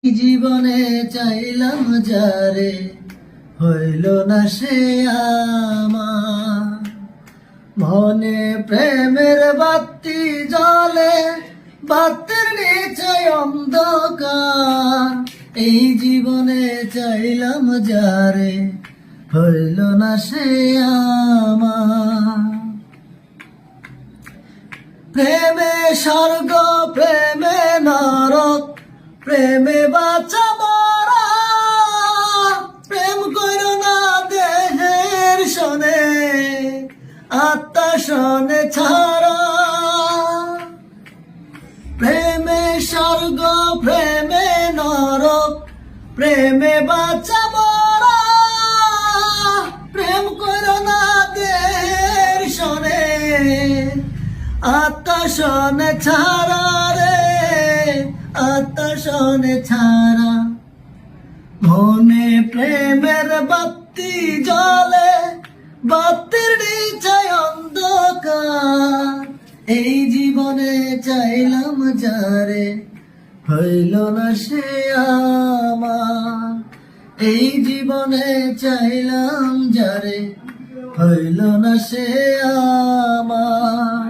জীবনে চাইলাম যারে, হইল না সে আমার। মনে প্রেমের বাতি জ্বলে, বাতির নিচে অন্ধকার। এই জীবনে চাইলাম যারে, হইল না সে আমার। প্রেমে স্বর্গ, প্রেমে নরক, প্রেমে বাঁচা মরা। প্রেম করো না দেহের শোনে, আত্মা শোনে ছাড়া। প্রেমে স্বর্গ, প্রেমে নরক, প্রেমে বাঁচা মরা। প্রেম করো না দেহের শোনে, আত্মা শোনে ছাড়া রে, আত্মা শোনে ছাড়া। মনে প্রেমের বাতি জ্বলে, বাতির নিচে অন্ধকার। এই জীবনে চাইলাম যারে, হইল না সে আমার। এই জীবনে চাইলাম যারে, হইল না সে আমার।